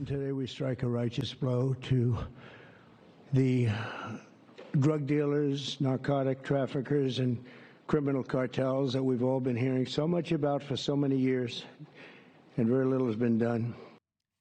Today we strike a righteous blow to the drug dealers, narcotic traffickers, and criminal cartels that we've all been hearing so much about for so many years, and very little has been done.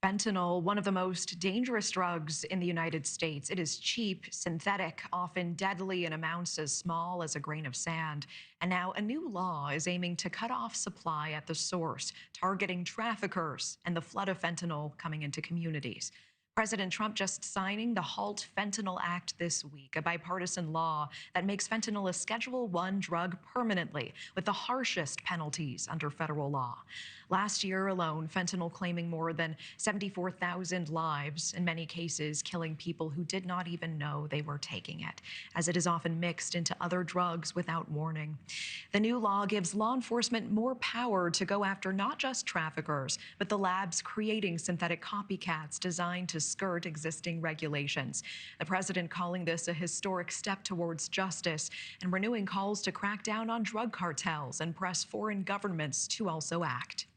Fentanyl, one of the most dangerous drugs in the United States. It is cheap, synthetic, often deadly in amounts as small as a grain of sand. And now a new law is aiming to cut off supply at the source, targeting traffickers and the flood of fentanyl coming into communities. President Trump just signing the Halt Fentanyl Act this week, a bipartisan law that makes fentanyl a Schedule I drug permanently, with the harshest penalties under federal law. Last year alone, fentanyl claiming more than 74,000 lives, in many cases killing people who did not even know they were taking it, as it is often mixed into other drugs without warning. The new law gives law enforcement more power to go after not just traffickers, but the labs creating synthetic copycats designed to skirt existing regulations. The president calling this a historic step towards justice and renewing calls to crack down on drug cartels and press foreign governments to also act.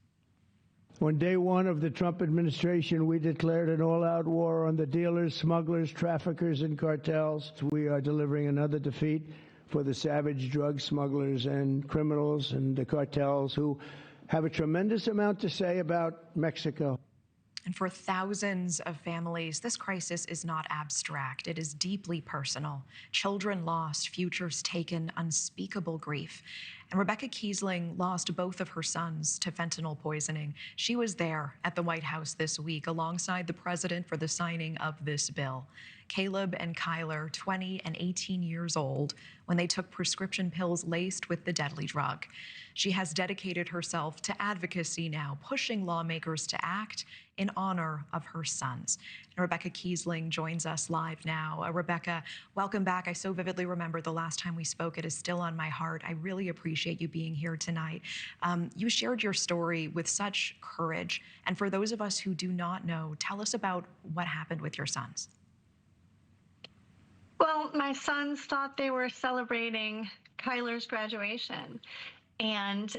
On day one of the Trump administration, we declared an all-out war on the dealers, smugglers, traffickers, and cartels. We are delivering another defeat for the savage drug smugglers and criminals and the cartels who have a tremendous amount to say about Mexico. And for thousands of families, this crisis is not abstract. It is deeply personal. Children lost, futures taken, unspeakable grief. And Rebecca Kiessling lost both of her sons to fentanyl poisoning. She was there at the White House this week alongside the president for the signing of this bill. Caleb and Kyler, 20 and 18 years old, when they took prescription pills laced with the deadly drug. She has dedicated herself to advocacy now, pushing lawmakers to act in honor of her sons. And Rebecca Kiessling joins us live now. Rebecca, welcome back. I so vividly remember the last time we spoke. It is still on my heart. I really appreciate you being here tonight. You shared your story with such courage. And for those of us who do not know, tell us about what happened with your sons. Well, my sons thought they were celebrating Kyler's graduation, and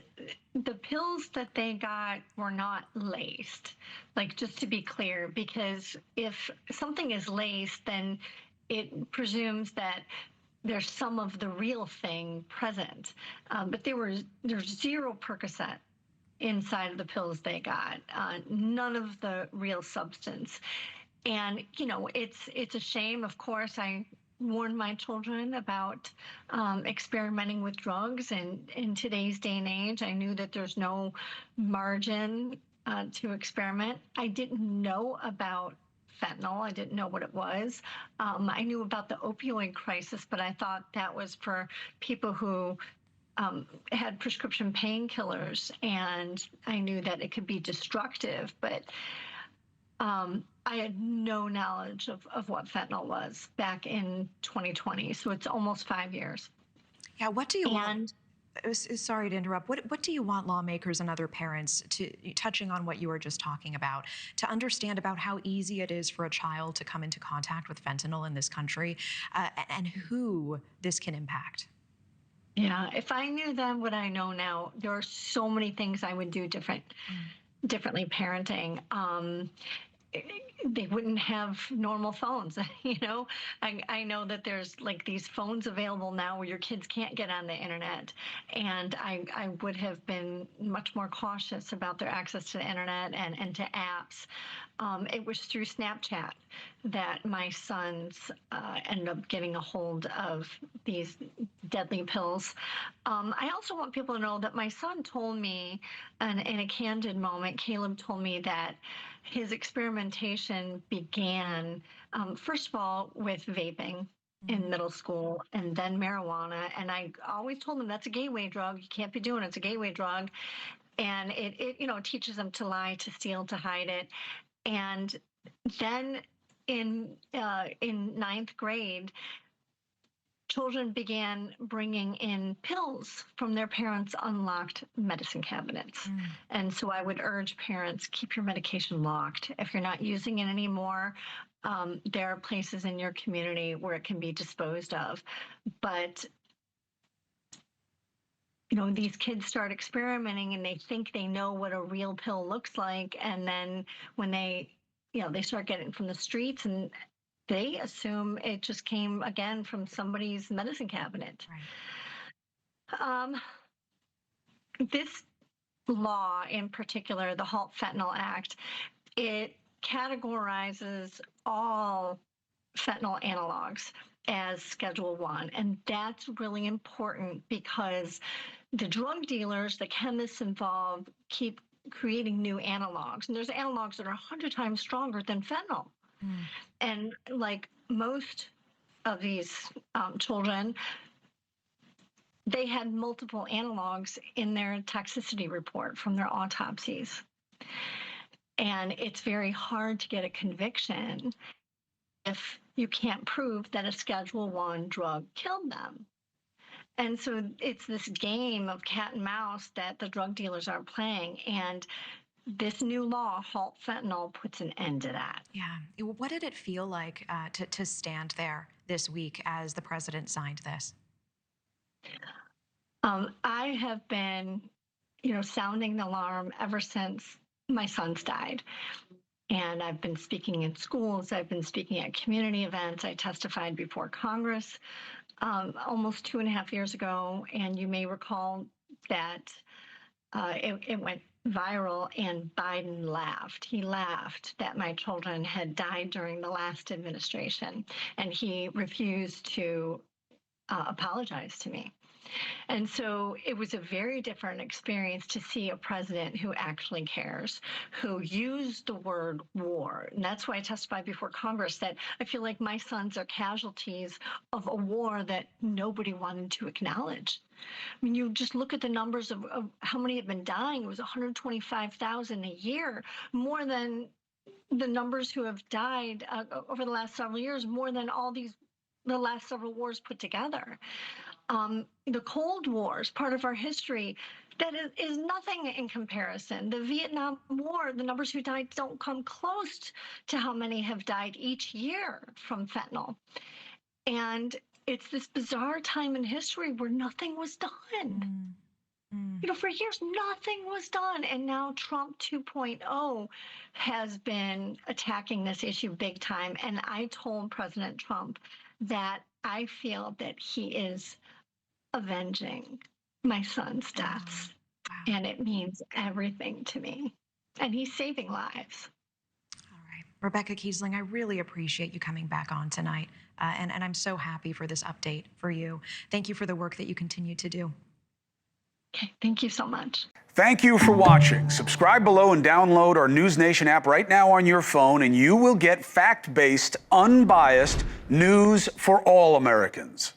the pills that they got were not laced. Like, just to be clear, because if something is laced, then it presumes that there's some of the real thing present. But there's 0 Percocet inside of the pills they got, none of the real substance. And, you know, it's a shame. Of course, I warn my children about experimenting with drugs, and in today's day and age, I knew that there's no margin to experiment. I didn't know about fentanyl. I didn't know what it was. I knew about the opioid crisis, but I thought that was for people who had prescription painkillers, and I knew that it could be destructive, but I had no knowledge of what fentanyl was back in 2020. So it's almost 5 years. Yeah, what do you want? Sorry to interrupt. What do you want lawmakers and other parents to, touching on what you were just talking about, to understand about how easy it is for a child to come into contact with fentanyl in this country and who this can impact? Yeah, if I knew then what I know now, there are so many things I would do differently parenting. They wouldn't have normal phones. You know, I know that there's like these phones available now where your kids can't get on the internet, and I would have been much more cautious about their access to the internet and to apps. It was through Snapchat that my sons ended up getting a hold of these deadly pills. I also want people to know that my son told me, in a candid moment, Caleb told me that his experimentation began, first of all, with vaping in middle school, and then marijuana. And I always told him that's a gateway drug. You can't be doing it. It's a gateway drug. And it you know, teaches them to lie, to steal, to hide it. And then in 9th grade, children began bringing in pills from their parents' unlocked medicine cabinets. And so I would urge parents, keep your medication locked. If you're not using it anymore, there are places in your community where it can be disposed of. But you know, these kids start experimenting and they think they know what a real pill looks like. And then when they they start getting it from the streets, and they assume it just came again from somebody's medicine cabinet. Right. This law in particular, the Halt Fentanyl Act, it categorizes all fentanyl analogs as Schedule 1. And that's really important because the drug dealers, the chemists involved, keep creating new analogs. And there's analogs that are 100 times stronger than fentanyl. And like most of these children, they had multiple analogs in their toxicity report from their autopsies. And it's very hard to get a conviction if you can't prove that a Schedule 1 drug killed them. And so it's this game of cat and mouse that the drug dealers are playing. And this new law, Halt Fentanyl, puts an end to that. Yeah. What did it feel like to stand there this week as the president signed this? I have been, sounding the alarm ever since my sons died. And I've been speaking in schools. I've been speaking at community events. I testified before Congress almost 2.5 years ago. And you may recall that it went viral, and Biden laughed. He laughed that my children had died during the last administration, and he refused to apologize to me. And so it was a very different experience to see a president who actually cares, who used the word war. And that's why I testified before Congress that I feel like my sons are casualties of a war that nobody wanted to acknowledge. I mean, you just look at the numbers of how many have been dying. It was 125,000 a year, more than the numbers who have died over the last several years, more than the last several wars put together. The Cold War is part of our history that is nothing in comparison. The Vietnam War, the numbers who died don't come close to how many have died each year from fentanyl. And it's this bizarre time in history where nothing was done. For years, nothing was done. And now Trump 2.0 has been attacking this issue big time. And I told President Trump that I feel that he is avenging my son's deaths. Wow. And it means everything to me. And he's saving lives. All right. Rebecca Kiessling, I really appreciate you coming back on tonight. And I'm so happy for this update for you. Thank you for the work that you continue to do. Okay, thank you so much. Thank you for watching. Subscribe below and download our NewsNation app right now on your phone, and you will get fact-based, unbiased news for all Americans.